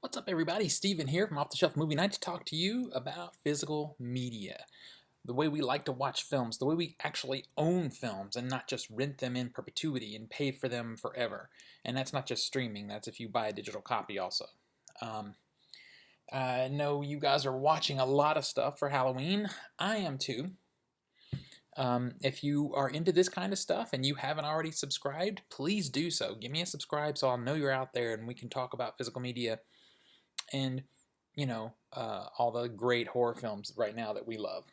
What's up, everybody? Steven here from Off the Shelf Movie Night to talk to you about physical media. The way we like to watch films, the way we actually own films and not just rent them in perpetuity and pay for them forever. And that's not just streaming, that's if you buy a digital copy also. Um, I know you guys are watching a lot of stuff for Halloween. I am too. If you are into this kind of stuff and you haven't already subscribed, please do so. Give me a subscribe so I'll know you're out there and we can talk about physical media and, all the great horror films right now that we love.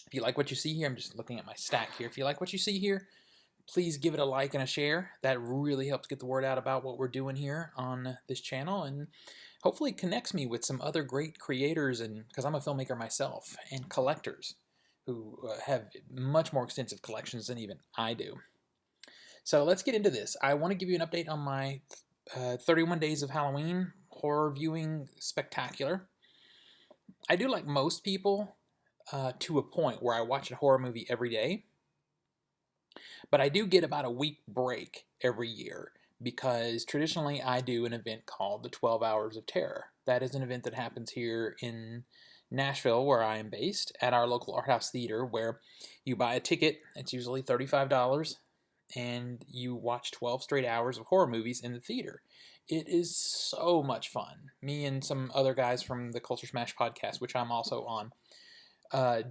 If you like what you see here, I'm just looking at my stack here. If you like what you see here, please give it a like and a share. That really helps get the word out about what we're doing here on this channel, and hopefully connects me with some other great creators, and because I'm a filmmaker myself, and collectors who have much more extensive collections than even I do. So let's get into this. I want to give you an update on my 31 Days of Halloween horror viewing spectacular. I do, like most people, to a point where I watch a horror movie every day, but I do get about a week break every year because traditionally I do an event called the 12 Hours of Terror. That is an event that happens here in Nashville, where I am based, at our local art house theater, where you buy a ticket. It's usually $35, and you watch 12 straight hours of horror movies in the theater. It is so much fun. Me and some other guys from the Culture Smash podcast, which I'm also on,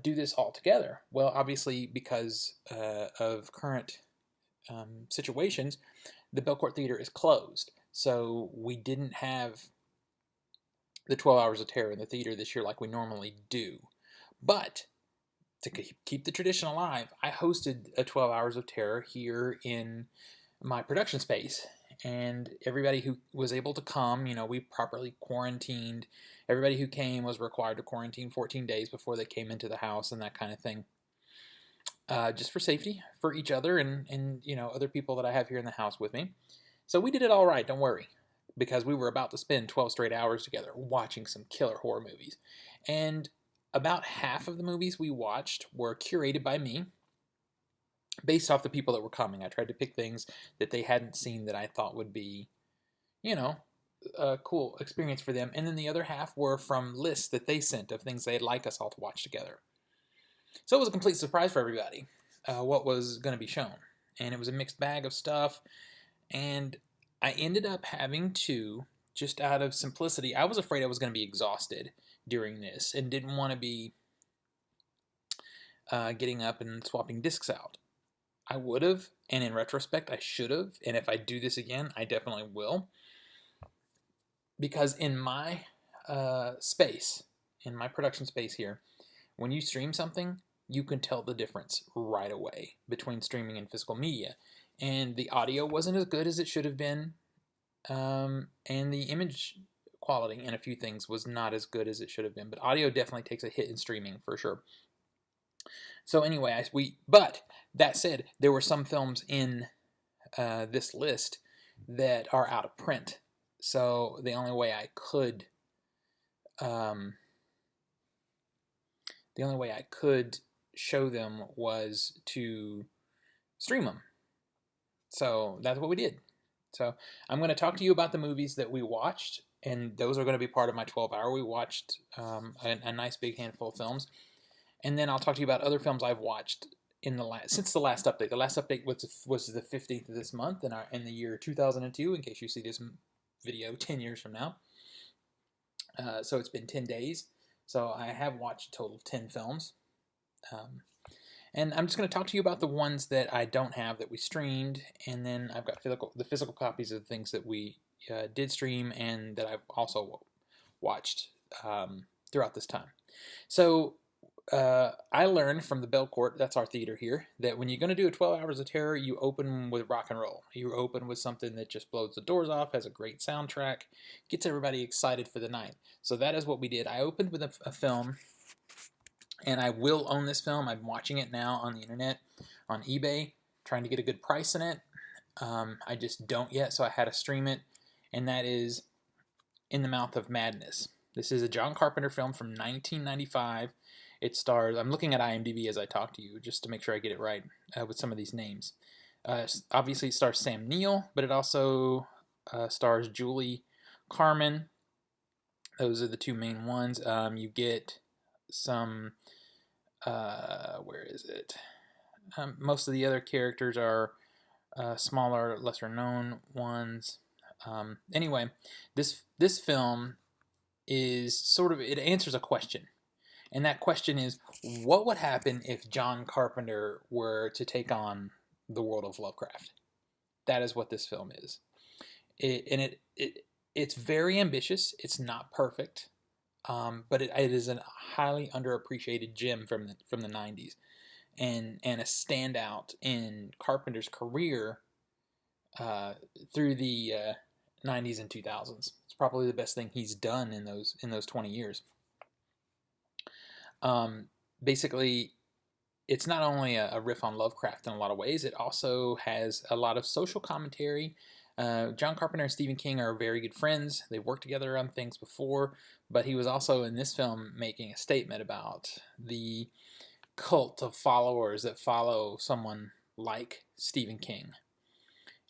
do this all together. Well, obviously, because of current situations, the Belcourt Theater is closed. So we didn't have the 12 Hours of Terror in the theater this year like we normally do. But to keep the tradition alive, I hosted a 12 Hours of Terror here in my production space. And everybody who was able to come, we properly quarantined. Everybody who came was required to quarantine 14 days before they came into the house and that kind of thing. Just for safety, for each other and other people that I have here in the house with me. So we did it all right, don't worry. Because we were about to spend 12 straight hours together watching some killer horror movies. And about half of the movies we watched were curated by me, based off the people that were coming. I tried to pick things that they hadn't seen that I thought would be, a cool experience for them. And then the other half were from lists that they sent of things they'd like us all to watch together. So it was a complete surprise for everybody what was going to be shown. And it was a mixed bag of stuff. And I ended up having to, just out of simplicity, I was afraid I was going to be exhausted during this and didn't want to be getting up and swapping discs out. I would have, and in retrospect, I should have, and if I do this again, I definitely will. Because in my space, in my production space here, when you stream something, you can tell the difference right away between streaming and physical media. And the audio wasn't as good as it should have been, and the image quality in a few things was not as good as it should have been. But audio definitely takes a hit in streaming for sure. So anyway, but that said, there were some films in this list that are out of print. So the only way I could, show them was to stream them. So that's what we did. So I'm going to talk to you about the movies that we watched, and those are going to be part of my 12-hour. We watched a nice big handful of films. And then I'll talk to you about other films I've watched since the last update. The last update was the 15th of this month in the year 2002, in case you see this video 10 years from now. So it's been 10 days. So I have watched a total of 10 films. And I'm just going to talk to you about the ones that I don't have that we streamed, and then I've got the physical copies of the things that we did stream and that I've also watched throughout this time. So I learned from the Belcourt, that's our theater here, that when you're going to do a 12 Hours of Terror, you open with rock and roll. You open with something that just blows the doors off, has a great soundtrack, gets everybody excited for the night. So that is what we did. I opened with a film, and I will own this film. I'm watching it now on the internet, on eBay, trying to get a good price in it. I just don't yet, so I had to stream it, and that is In the Mouth of Madness. This is a John Carpenter film from 1995. It stars, I'm looking at IMDb as I talk to you, just to make sure I get it right with some of these names. Obviously, it stars Sam Neill, but it also stars Julie Carmen. Those are the two main ones. You get some, where is it? Most of the other characters are smaller, lesser known ones. Anyway, this film is sort of, it answers a question. And that question is, what would happen if John Carpenter were to take on the world of Lovecraft? That is what this film is. It's very ambitious. It's not perfect, but it is a highly underappreciated gem from the 90s, and a standout in Carpenter's career through the 90s and 2000s. It's probably the best thing he's done in those 20 years. Basically, it's not only a riff on Lovecraft in a lot of ways, it also has a lot of social commentary. John Carpenter and Stephen King are very good friends. They've worked together on things before, but he was also in this film making a statement about the cult of followers that follow someone like Stephen King,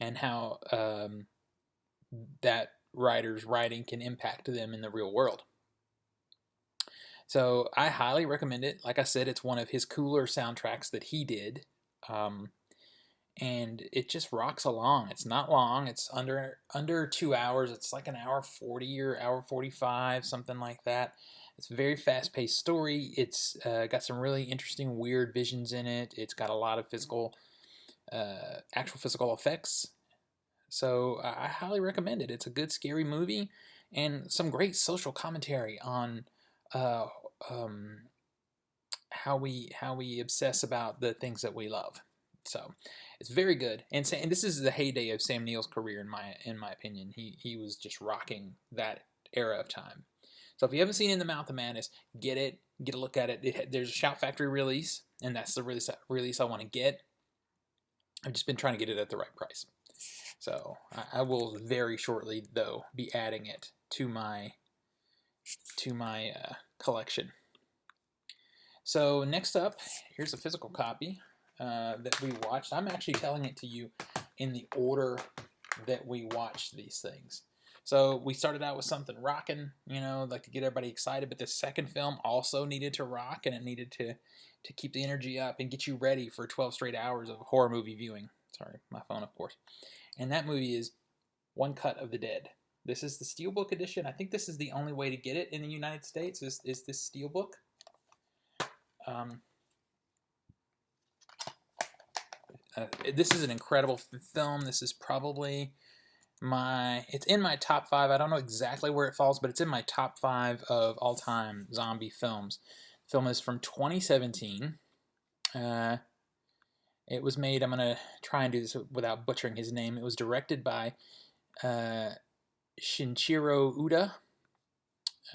and how that writer's writing can impact them in the real world. So I highly recommend it. Like I said, it's one of his cooler soundtracks that he did. And it just rocks along. It's not long. It's under 2 hours. It's like an hour 40 or hour 45, something like that. It's a very fast-paced story. It's got some really interesting, weird visions in it. It's got a lot of actual physical effects. So I highly recommend it. It's a good, scary movie, and some great social commentary on how we obsess about the things that we love. So it's very good, and this is the heyday of Sam Neill's career in my opinion. He was just rocking that era of time. So if you haven't seen In the Mouth of Madness, get it, get a look at it. There's a Shout Factory release, and that's the release I want to get. I've just been trying to get it at the right price. So I will very shortly, though, be adding it to my collection. So next up, here's a physical copy that we watched. I'm actually telling it to you in the order that we watched these things. So we started out with something rocking, like to get everybody excited, but the second film also needed to rock, and it needed to keep the energy up and get you ready for 12 straight hours of horror movie viewing. Sorry, my phone, of course. And that movie is One Cut of the Dead. This is the Steelbook edition. I think this is the only way to get it in the United States is this Steelbook. This is an incredible film. This is probably it's in my top 5. I don't know exactly where it falls, but it's in my top 5 of all-time zombie films. The film is from 2017. It was made, I'm going to try and do this without butchering his name. It was directed by Shinichiro Uda.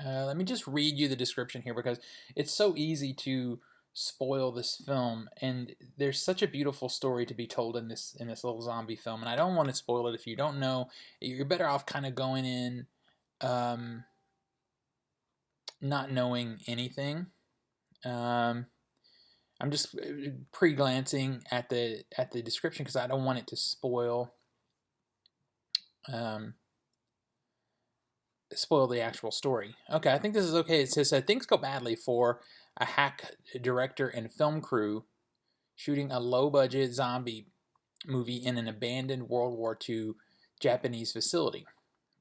Let me just read you the description here, because it's so easy to spoil this film, and there's such a beautiful story to be told in this little zombie film, and I don't want to spoil it. If you don't know, you're better off kind of going in not knowing anything. I'm just pre-glancing at the description because I don't want it to spoil the actual story. Okay, I think this is okay. It says things go badly for a hack director and film crew shooting a low-budget zombie movie in an abandoned World War II Japanese facility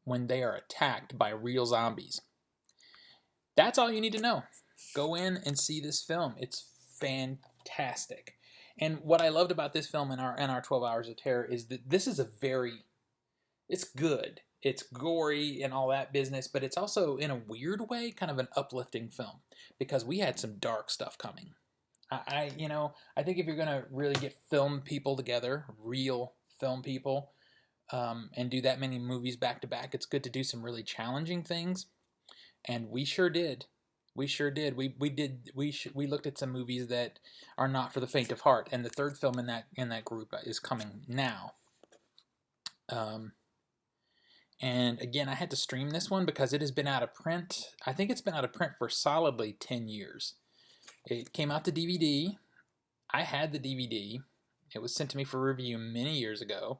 when they are attacked by real zombies. That's all you need to know. Go in and see this film. It's fantastic. And what I loved about this film in our 12 Hours of Terror is that this is it's good. It's gory and all that business, but it's also, in a weird way, kind of an uplifting film, because we had some dark stuff coming. I think if you're going to really get film people together, real film people, and do that many movies back to back, it's good to do some really challenging things. And we sure did. We looked at some movies that are not for the faint of heart, and the third film in that group is coming now. And again, I had to stream this one because it has been out of print. I think it's been out of print for solidly 10 years. It came out to DVD. I had the DVD. It was sent to me for review many years ago.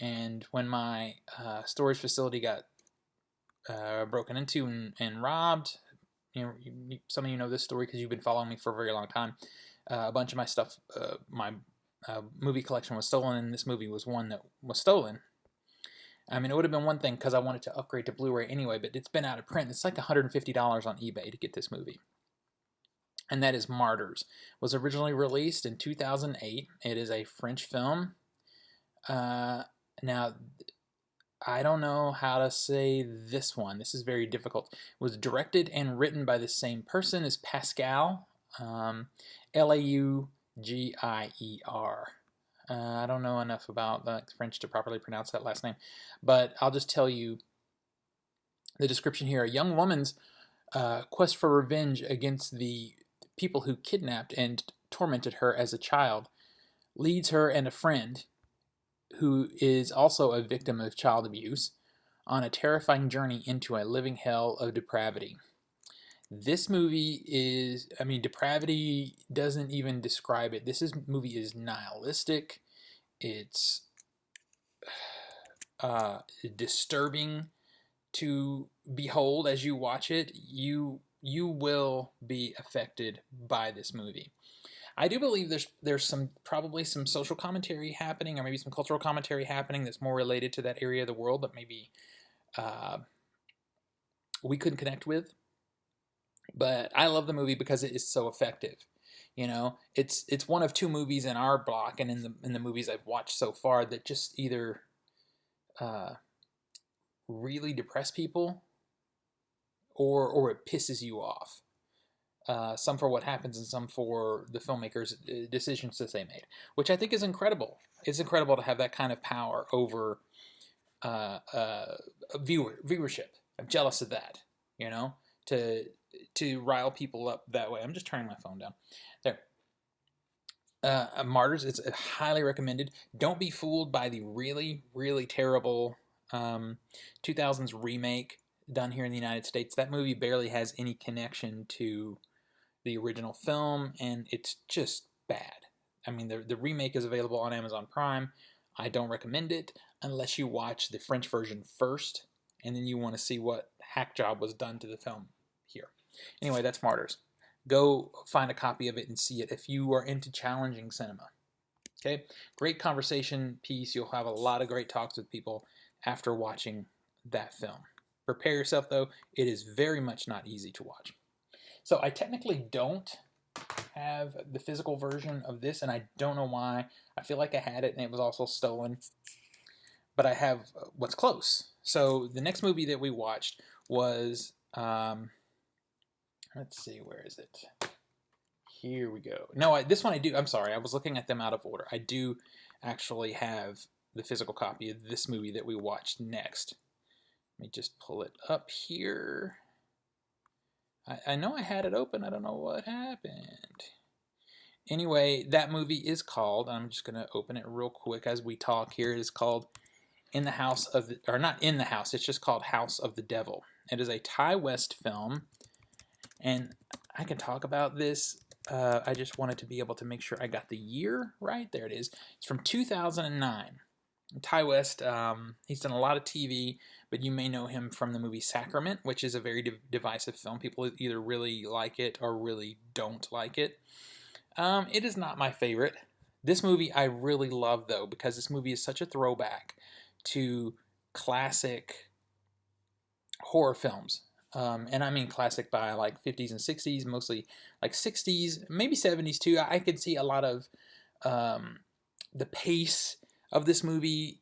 And when my storage facility got broken into and robbed. Some of you know this story because you've been following me for a very long time. A bunch of my stuff, my movie collection was stolen, and this movie was one that was stolen. I mean, it would have been one thing because I wanted to upgrade to Blu-ray anyway, but it's been out of print. It's like $150 on eBay to get this movie. And that is Martyrs. It was originally released in 2008. It is a French film. Now, I don't know how to say this one. This is very difficult. It was directed and written by the same person as Pascal. Laugier. I don't know enough about French to properly pronounce that last name, but I'll just tell you the description here. A young woman's quest for revenge against the people who kidnapped and tormented her as a child leads her and a friend, who is also a victim of child abuse, on a terrifying journey into a living hell of depravity. This movie is, I mean, depravity doesn't even describe it. Movie is nihilistic. It's disturbing to behold as you watch it. You will be affected by this movie. I do believe there's probably some social commentary happening, or maybe some cultural commentary happening that's more related to that area of the world that maybe we couldn't connect with. But I love the movie because it is so effective. It's one of two movies in our block and in the movies I've watched so far that just either really depress people or it pisses you off. Some for what happens and some for the filmmakers' decisions that they made, which I think is incredible. It's incredible to have that kind of power over viewership. I'm jealous of that, to rile people up that way. I'm just turning my phone down. There. Martyrs, it's highly recommended. Don't be fooled by the really, really terrible 2000s remake done here in the United States. That movie barely has any connection to the original film, and it's just bad. I mean, the remake is available on Amazon Prime. I don't recommend it unless you watch the French version first, and then you want to see what hack job was done to the film here. Anyway, that's Martyrs. Go find a copy of it and see it if you are into challenging cinema. Okay? Great conversation piece. You'll have a lot of great talks with people after watching that film. Prepare yourself, though. It is very much not easy to watch. So I technically don't have the physical version of this, and I don't know why. I feel like I had it, and it was also stolen. But I have what's close. So the next movie that we watched was, let's see, where is it? Here we go. No, this one I do. I'm sorry, I was looking at them out of order. I do actually have the physical copy of this movie that we watched next. Let me just pull it up here. I know I had it open. I don't know what happened. Anyway, that movie is called, I'm just going to open it real quick as we talk here. It is called In the House of the, or not In the House, it's just called House of the Devil. It is a Ty West film, and I can talk about this. I just wanted to be able to make sure I got the year right. There it is. It's from 2009. Ty West, he's done a lot of TV, but you may know him from the movie Sacrament, which is a very divisive film. People either really like it or really don't like it. It is not my favorite. This movie I really love, though, because this movie is such a throwback to classic horror films. And I mean classic by like 50s and 60s, mostly like 60s, maybe 70s too. I could see a lot of the pace of this movie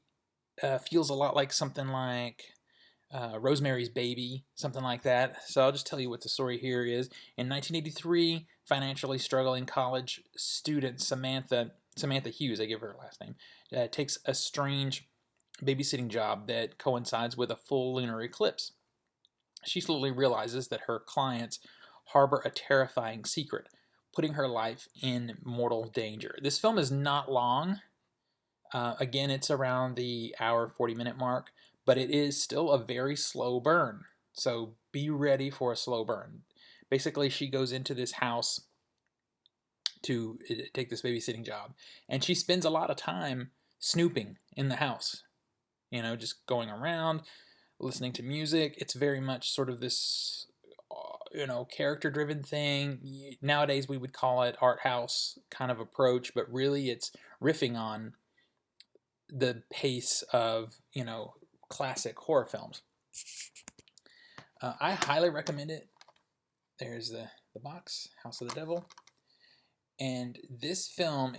feels a lot like something like Rosemary's Baby, something like that. So I'll just tell you what the story here is. In 1983, financially struggling college student Samantha Hughes, I give her her last name, takes a strange babysitting job that coincides with a full lunar eclipse. She slowly realizes that her clients harbor a terrifying secret, putting her life in mortal danger. This film is not long. Again, it's around the hour, 40-minute mark, but it is still a very slow burn. So be ready for a slow burn. Basically, she goes into this house to take this babysitting job, and she spends a lot of time snooping in the house. Just going around, listening to music. It's very much sort of this, character-driven thing. Nowadays, we would call it art house kind of approach, but really it's riffing on the pace of, classic horror films. I highly recommend it. There's the box, House of the Devil. And this film,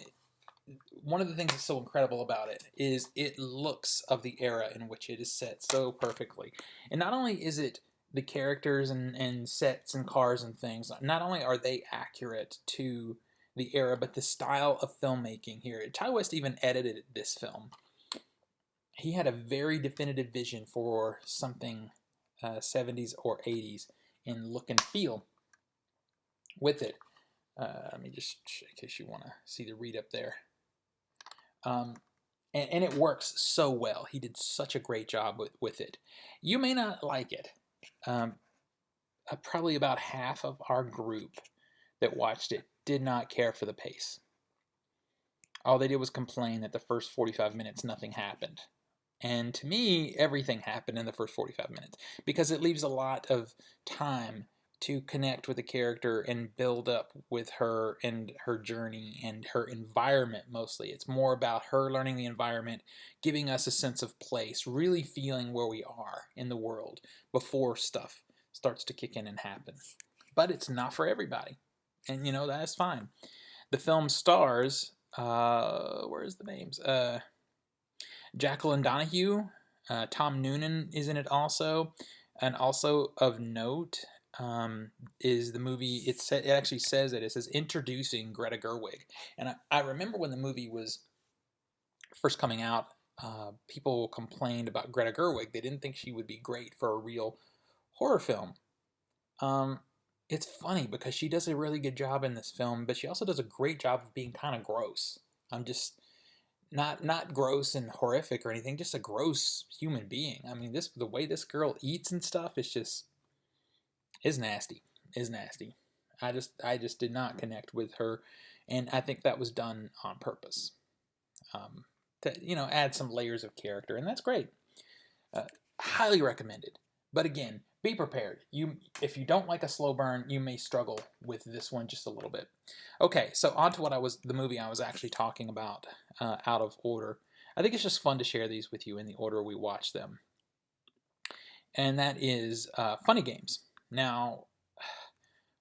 one of the things that's so incredible about it is it looks of the era in which it is set so perfectly. And not only is it the characters and sets and cars and things, not only are they accurate to the era, but the style of filmmaking here. Ty West even edited this film. He had a very definitive vision for something 70s or 80s in look and feel with it. Let me just, in case you want to see the read up there. And it works so well. He did such a great job with it. You may not like it. Probably about half of our group that watched it did not care for the pace. All they did was complain that the first 45 minutes nothing happened. And to me, everything happened in the first 45 minutes because it leaves a lot of time to connect with the character and build up with her and her journey and her environment mostly. It's more about her learning the environment, giving us a sense of place, really feeling where we are in the world before stuff starts to kick in and happen. But it's not for everybody. And, that's fine. The film stars, where's the names? Jacqueline Donahue, Tom Noonan is in it also. And also of note, is the movie, it actually says it says introducing Greta Gerwig. And I remember when the movie was first coming out, people complained about Greta Gerwig. They didn't think she would be great for a real horror film. It's funny because she does a really good job in this film, but she also does a great job of being kind of gross. I'm just not gross and horrific or anything, just a gross human being. I mean, the way this girl eats and stuff is nasty. I just did not connect with her, and I think that was done on purpose. To add some layers of character, and that's great. Highly recommended. But again, be prepared. If you don't like a slow burn, you may struggle with this one just a little bit. Okay, so on to the movie I was actually talking about out of order. I think it's just fun to share these with you in the order we watch them. And that is Funny Games. Now,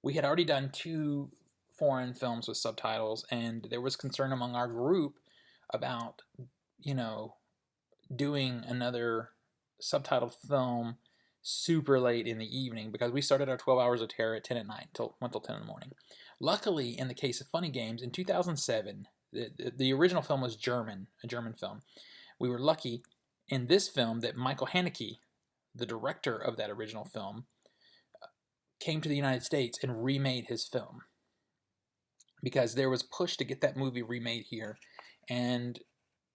we had already done 2 foreign films with subtitles, and there was concern among our group about, doing another subtitled film super late in the evening because we started our 12 Hours of Terror at 10 at night until 10 in the morning. Luckily, in the case of Funny Games, in 2007, the original film was a German film. We were lucky in this film that Michael Haneke, the director of that original film, came to the United States and remade his film because there was push to get that movie remade here, and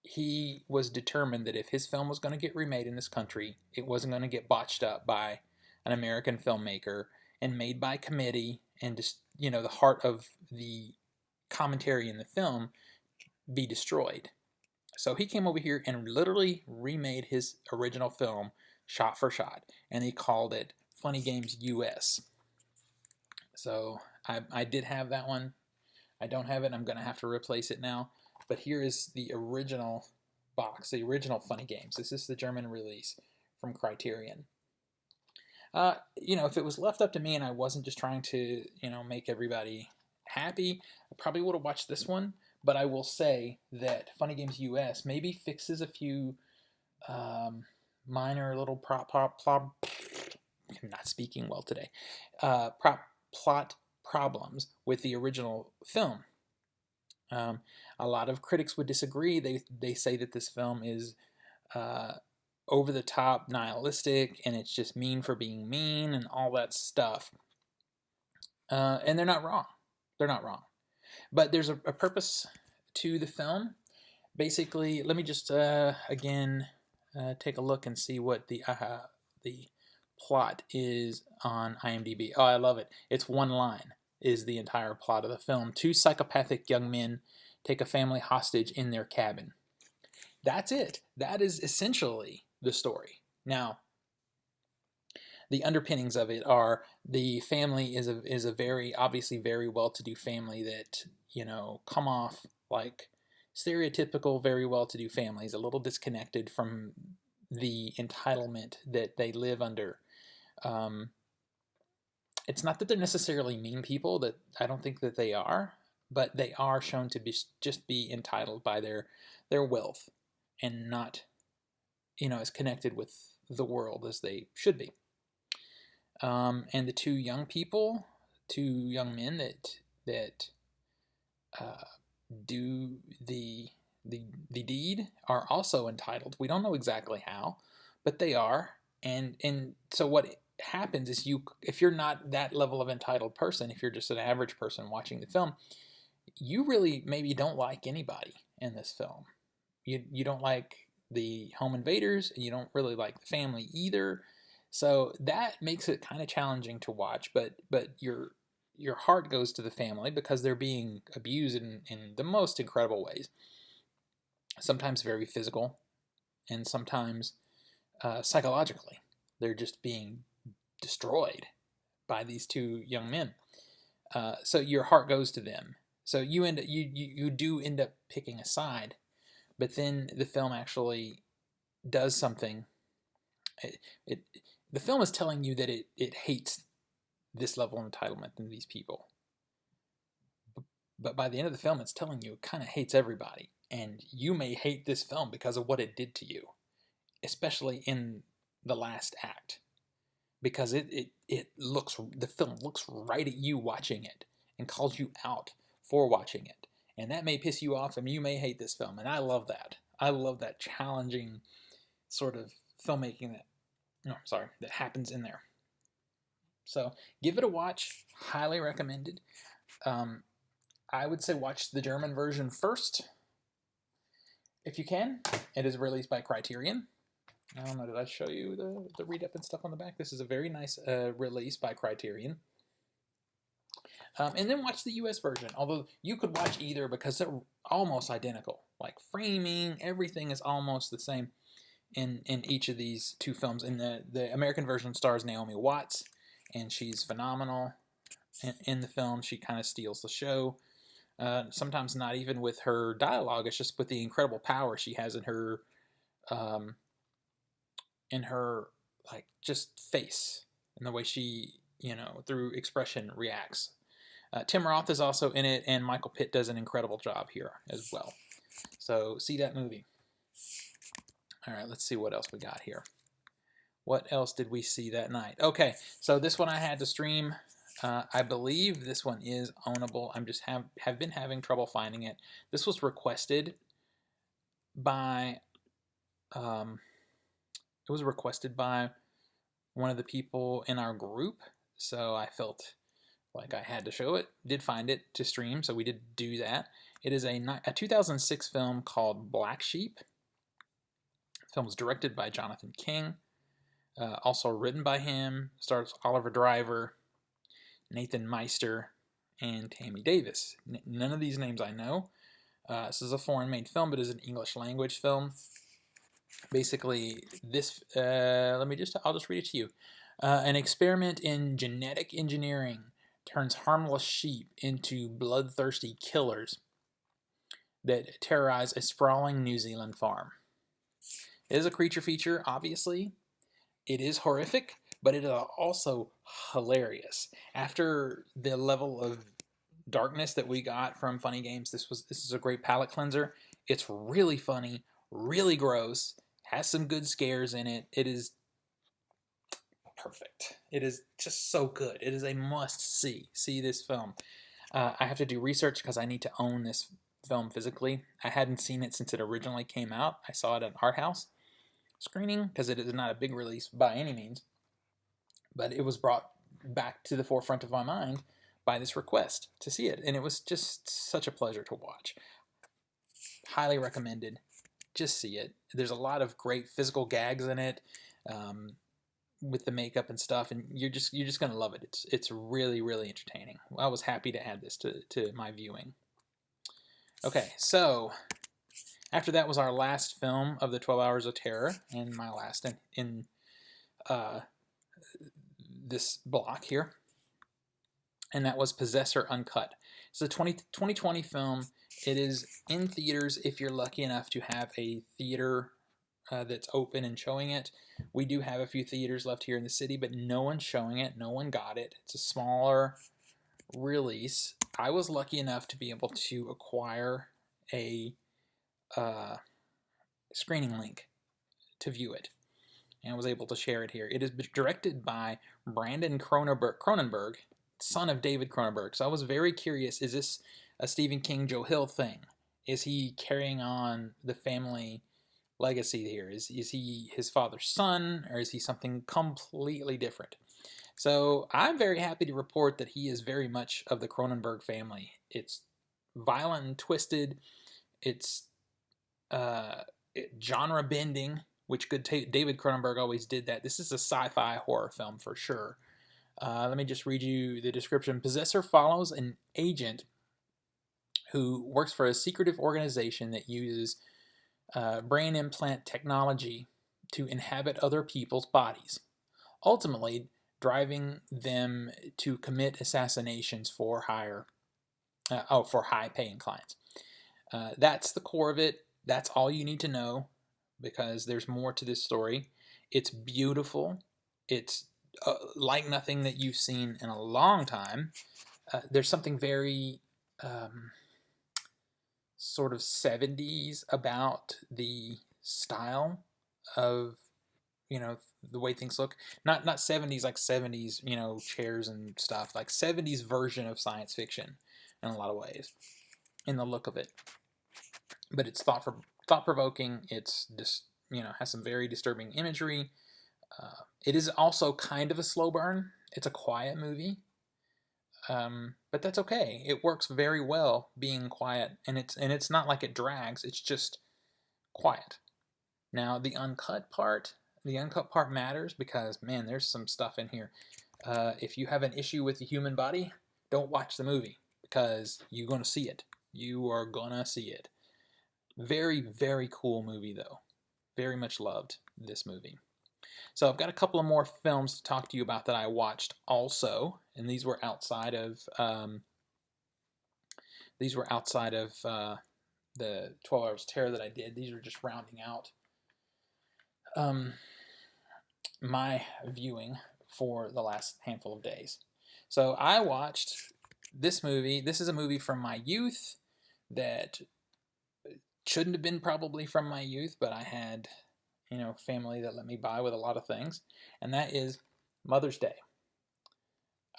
he was determined that if his film was going to get remade in this country, it wasn't going to get botched up by an American filmmaker and made by committee, and just, the heart of the commentary in the film be destroyed. So he came over here and literally remade his original film shot for shot, and he called it Funny Games US. So I did have that one. I don't have it. I'm going to have to replace it now. But here is the original box, the original Funny Games. This is the German release from Criterion. If it was left up to me and I wasn't just trying to, make everybody happy, I probably would have watched this one. But I will say that Funny Games US maybe fixes a few minor little I'm not speaking well today. Plot problems with the original film. A lot of critics would disagree. They say that this film is over the top, nihilistic, and it's just mean for being mean and all that stuff. And they're not wrong. But there's a purpose to the film. Basically, let me just again take a look and see what the plot is on IMDb. Oh, I love it. It's one line is the entire plot of the film. 2 psychopathic young men take a family hostage in their cabin. That's it. That is essentially the story. Now, the underpinnings of it are the family is a very obviously very well-to-do family that, come off like stereotypical very well-to-do families, a little disconnected from the entitlement that they live under. Um, it's not that they're necessarily mean people, that I don't think that they are, but they are shown to be entitled by their wealth, and not, as connected with the world as they should be. And the two young men that do the deed are also entitled. We don't know exactly how, but they are. And so what happens is, if you're not that level of entitled person, if you're just an average person watching the film, you really maybe don't like anybody in this film. You don't like the home invaders, and you don't really like the family either. So that makes it kind of challenging to watch, but your heart goes to the family because they're being abused in the most incredible ways. Sometimes very physical, and sometimes psychologically. They're just being destroyed by these two young men. So your heart goes to them. So you do end up picking a side, but then the film actually does something. The film is telling you that it hates this level of entitlement in these people. But by the end of the film, it's telling you it kind of hates everybody. And you may hate this film because of what it did to you, especially in the last act. Because the film looks right at you watching it and calls you out for watching it. And that may piss you off, and you may hate this film. And I love that. I love that challenging sort of filmmaking that happens in there. So give it a watch. Highly recommended. I would say watch the German version first, if you can. It is released by Criterion. I don't know, did I show you the read-up and stuff on the back? This is a very nice release by Criterion. And then watch the US version, although you could watch either because they're almost identical. Like framing, everything is almost the same in each of these two films. And the American version stars Naomi Watts, and she's phenomenal in the film. She kind of steals the show. Sometimes not even with her dialogue, it's just with the incredible power she has in her like just face, and the way she, through expression reacts. Tim Roth is also in it, and Michael Pitt does an incredible job here as well. So see that movie. All right, let's see what else we got here. What else did we see that night? Okay, so this one I had to stream. I believe this one is ownable. I'm just have been having trouble finding it. This was requested by it was requested by one of the people in our group, so I felt like I had to show it. Did find it to stream, so we did do that. It is a 2006 film called Black Sheep. The film was directed by Jonathan King, also written by him. Stars Oliver Driver, Nathan Meister, and Tammy Davis. None of these names I know. This is a foreign-made film, but it is an English language film. Basically, this I'll just read it to you. An experiment in genetic engineering turns harmless sheep into bloodthirsty killers that terrorize a sprawling New Zealand farm. It is a creature feature, obviously. It is horrific, but it is also hilarious. After the level of darkness that we got from Funny Games, this is a great palate cleanser. It's really funny, really gross, has some good scares in it. It is perfect. It is just so good. It is a must-see. See this film. I have to do research because I need to own this film physically. I hadn't seen it since it originally came out. I saw it at an art house screening because it is not a big release by any means, but it was brought back to the forefront of my mind by this request to see it, and it was just such a pleasure to watch. Highly recommended. Just see it. There's a lot of great physical gags in it, with the makeup and stuff, and you're just gonna love it. It's really, really entertaining. I was happy to add this to my viewing. Okay, so after that was our last film of the 12 Hours of Terror, and my last in this block here, and that was Possessor Uncut. It's a 2020 film. It is in theaters if you're lucky enough to have a theater that's open and showing it. We do have a few theaters left here in the city, but no one's showing it. No one got it. It's a smaller release. I was lucky enough to be able to acquire a screening link to view it, and I was able to share it here. It is directed by Brandon Cronenberg, son of David Cronenberg. So I was very curious, is this a Stephen King, Joe Hill thing? Is he carrying on the family legacy here? Is he his father's son, or is he something completely different? So I'm very happy to report that he is very much of the Cronenberg family. It's violent and twisted. It's genre bending, which David Cronenberg always did that. This is a sci-fi horror film for sure. Let me just read you the description. Possessor follows an agent who works for a secretive organization that uses brain implant technology to inhabit other people's bodies, ultimately driving them to commit assassinations for high-paying clients. That's the core of it. That's all you need to know, because there's more to this story. It's beautiful. It's like nothing that you've seen in a long time. There's something very sort of 70s about the style of, the way things look. Not 70s like 70s, chairs and stuff. Like 70s version of science fiction in a lot of ways, in the look of it. But it's thought-provoking. It's just, has some very disturbing imagery. It is also kind of a slow burn. It's a quiet movie. But that's okay. It works very well being quiet, and it's not like it drags. It's just quiet. Now, the uncut part matters because, man, there's some stuff in here. If you have an issue with the human body, don't watch the movie, because you're going to see it. You are going to see it. Very, very cool movie, though. Very much loved this movie. So I've got a couple of more films to talk to you about that I watched also, and these were outside of the 12 Hours of Terror that I did. These are just rounding out my viewing for the last handful of days. So I watched this movie. This is a movie from my youth that shouldn't have been probably from my youth, but I had, family that let me buy with a lot of things, and that is Mother's Day.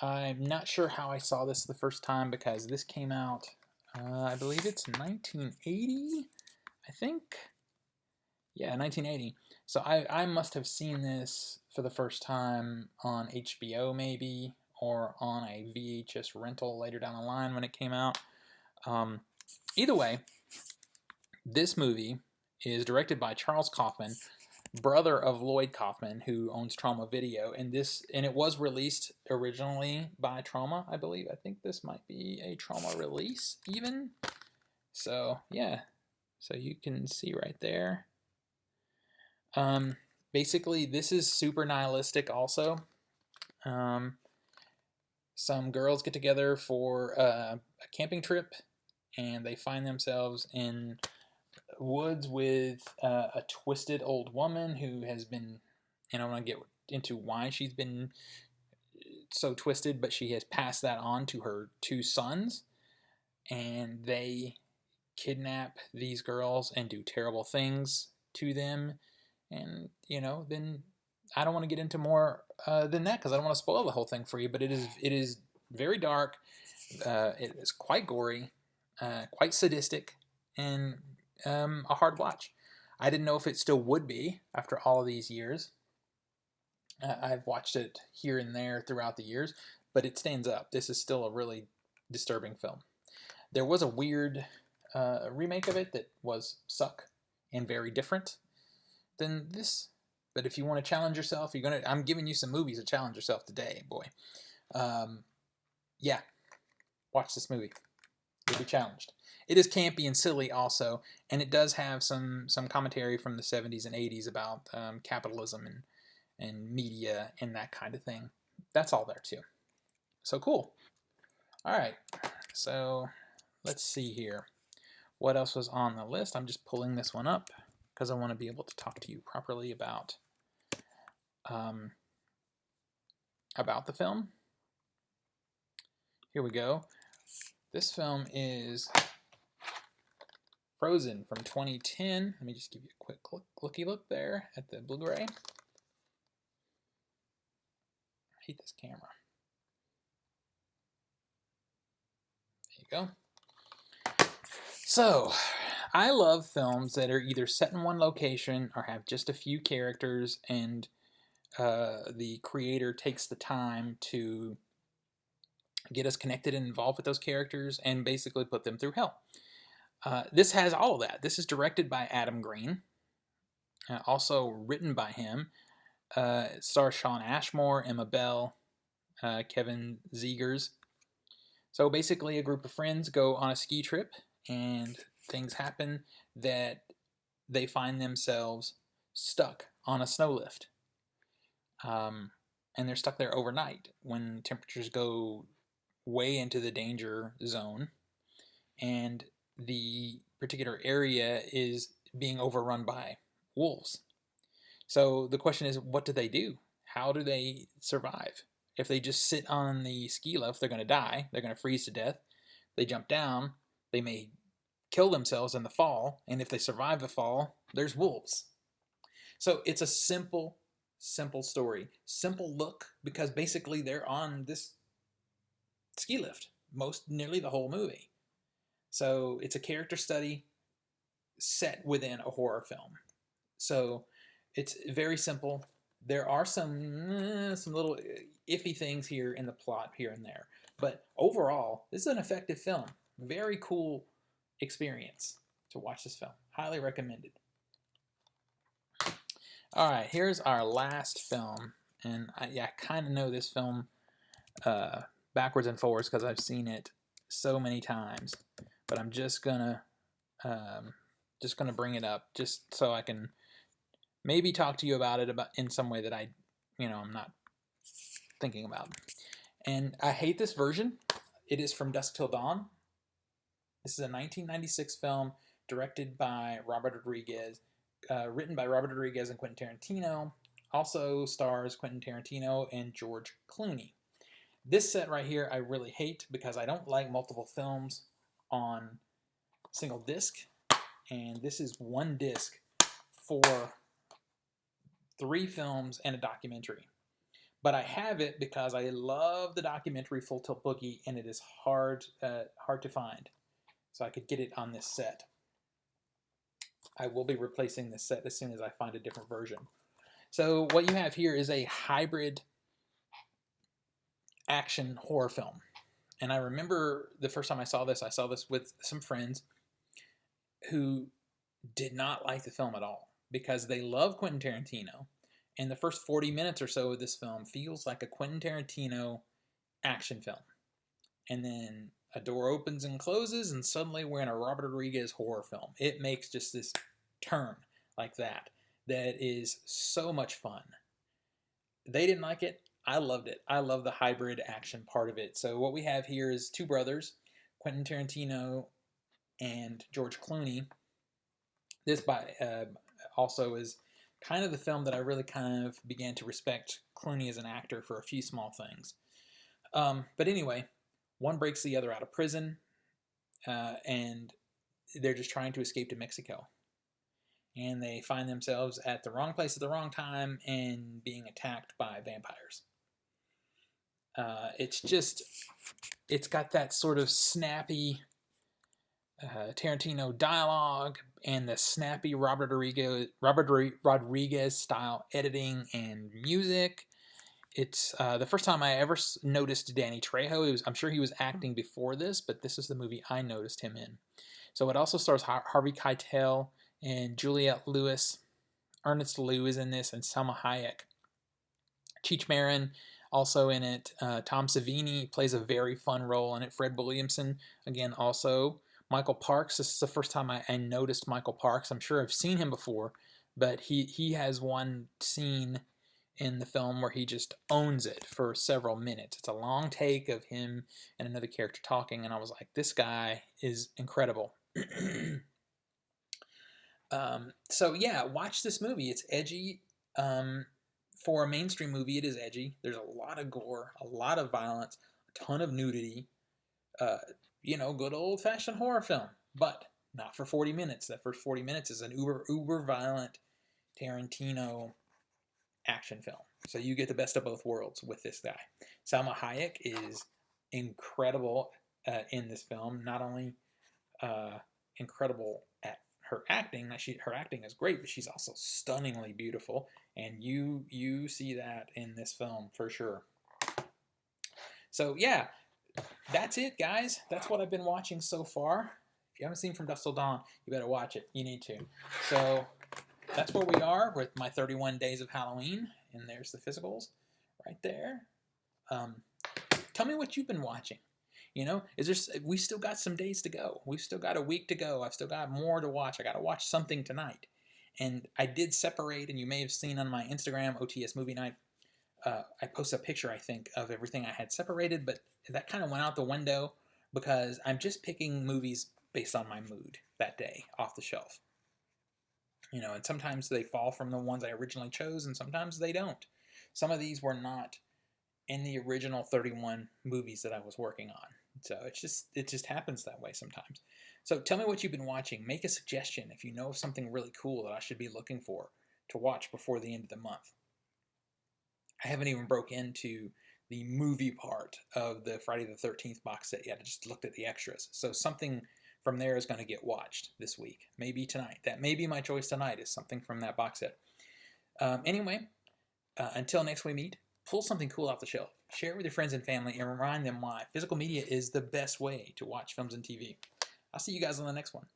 I'm not sure how I saw this the first time, because this came out, I believe it's 1980, I think. Yeah, 1980. So I must have seen this for the first time on HBO maybe, or on a VHS rental later down the line when it came out. Either way, this movie is directed by Charles Kaufman, brother of Lloyd Kaufman, who owns Trauma Video, and it was released originally by Trauma, I believe. I think this might be a Trauma release even. So yeah, so you can see right there. Basically, this is super nihilistic also. Some girls get together for a camping trip, and they find themselves in woods with a twisted old woman who has been, and I want to get into why she's been so twisted, but she has passed that on to her two sons, and they kidnap these girls and do terrible things to them. And, then I don't want to get into more than that, because I don't want to spoil the whole thing for you, but it is very dark. It is quite gory, quite sadistic, and a hard watch. I didn't know if it still would be after all of these years. I've watched it here and there throughout the years, but it stands up. This is still a really disturbing film. There was a weird remake of it that was suck and very different than this. But if you want to challenge yourself, I'm giving you some movies to challenge yourself today, boy. Yeah, watch this movie. You'll be challenged. It is campy and silly also, and it does have some commentary from the 70s and 80s about capitalism and media and that kind of thing. that's all there too. So cool. All right, so let's see here. What else was on the list? I'm just pulling this one up because I want to be able to talk to you properly about the film. Here we go. This film is Frozen from 2010. Let me just give you a quick looky look there at the Blu-ray. I hate this camera. There you go. So, I love films that are either set in one location or have just a few characters, and the creator takes the time to get us connected and involved with those characters and basically put them through hell. This has all of that. This is directed by Adam Green, also written by him. It stars Shawn Ashmore, Emma Bell, Kevin Zegers. So basically, a group of friends go on a ski trip, and things happen that they find themselves stuck on a snow lift. And they're stuck there overnight when temperatures go way into the danger zone, and the particular area is being overrun by wolves. So the question is, what do they do? How do they survive? If they just sit on the ski lift, they're going to die. They're going to freeze to death. They jump down, they may kill themselves in the fall, and if they survive the fall, there's wolves. So it's a simple story. Simple look, because basically they're on this ski lift nearly the whole movie. So it's a character study set within a horror film. So it's very simple. There are some little iffy things here in the plot here and there, but overall, this is an effective film. Very cool experience to watch this film. Highly recommended. All right, here's our last film, and I kind of know this film backwards and forwards because I've seen it so many times. But I'm just gonna bring it up just so I can maybe talk to you about it in some way that I'm not thinking about. And I hate this version. It is From Dusk Till Dawn. This is a 1996 film directed by Robert Rodriguez, written by Robert Rodriguez and Quentin Tarantino. Also stars Quentin Tarantino and George Clooney. This set right here I really hate because I don't like multiple films on single disc, and this is one disc for 3 films and a documentary. But I have it because I love the documentary Full Tilt Boogie, and it is hard to find. So I could get it on this set. I will be replacing this set as soon as I find a different version. So what you have here is a hybrid action horror film. And I remember the first time I saw this with some friends who did not like the film at all because they love Quentin Tarantino. And the first 40 minutes or so of this film feels like a Quentin Tarantino action film. And then a door opens and closes, and suddenly we're in a Robert Rodriguez horror film. It makes just this turn like that is so much fun. They didn't like it. I loved it. I love the hybrid action part of it. So what we have here is 2 brothers, Quentin Tarantino and George Clooney. This also is kind of the film that I really kind of began to respect Clooney as an actor for a few small things. But anyway, one breaks the other out of prison, and they're just trying to escape to Mexico. And they find themselves at the wrong place at the wrong time and being attacked by vampires. It's got that sort of snappy Tarantino dialogue and the snappy Robert Rodriguez style editing and music. It's the first time I ever noticed Danny Trejo. I'm sure he was acting before this, but this is the movie I noticed him in. So it also stars Harvey Keitel and Juliette Lewis. Ernest Liu is in this, and Selma Hayek. Cheech Marin also in it. Tom Savini plays a very fun role in it. Fred Williamson, again, also. Michael Parks, this is the first time I noticed Michael Parks. I'm sure I've seen him before, but he has one scene in the film where he just owns it for several minutes. It's a long take of him and another character talking, and I was like, this guy is incredible. So yeah, watch this movie. It's edgy. For a mainstream movie, it is edgy. There's a lot of gore, a lot of violence, a ton of nudity. Uh, good old-fashioned horror film, but not for 40 minutes. That first 40 minutes is an uber violent Tarantino action film. So you get the best of both worlds with this guy. Salma Hayek is incredible in this film. Not only incredible at her acting, her acting is great, but she's also stunningly beautiful, and you see that in this film for sure. So yeah, that's it, guys. That's what I've been watching so far. If you haven't seen From Dusk Till Dawn, you better watch it. You need to. So that's where we are with my 31 days of Halloween, and there's the physicals right there. Tell me what you've been watching. We still got some days to go. We've still got a week to go. I've still got more to watch. I got to watch something tonight. And I did separate, and you may have seen on my Instagram, OTS Movie Night, I posted a picture, I think, of everything I had separated, but that kind of went out the window because I'm just picking movies based on my mood that day off the shelf. And sometimes they fall from the ones I originally chose, and sometimes they don't. Some of these were not in the original 31 movies that I was working on. So it just happens that way sometimes. So tell me what you've been watching. Make a suggestion if you know of something really cool that I should be looking for to watch before the end of the month. I haven't even broke into the movie part of the Friday the 13th box set yet. I just looked at the extras. So something from there is going to get watched this week. Maybe tonight. That may be my choice tonight, is something from that box set. Anyway, until next we meet, pull something cool off the shelf. Share it with your friends and family and remind them why physical media is the best way to watch films and TV. I'll see you guys on the next one.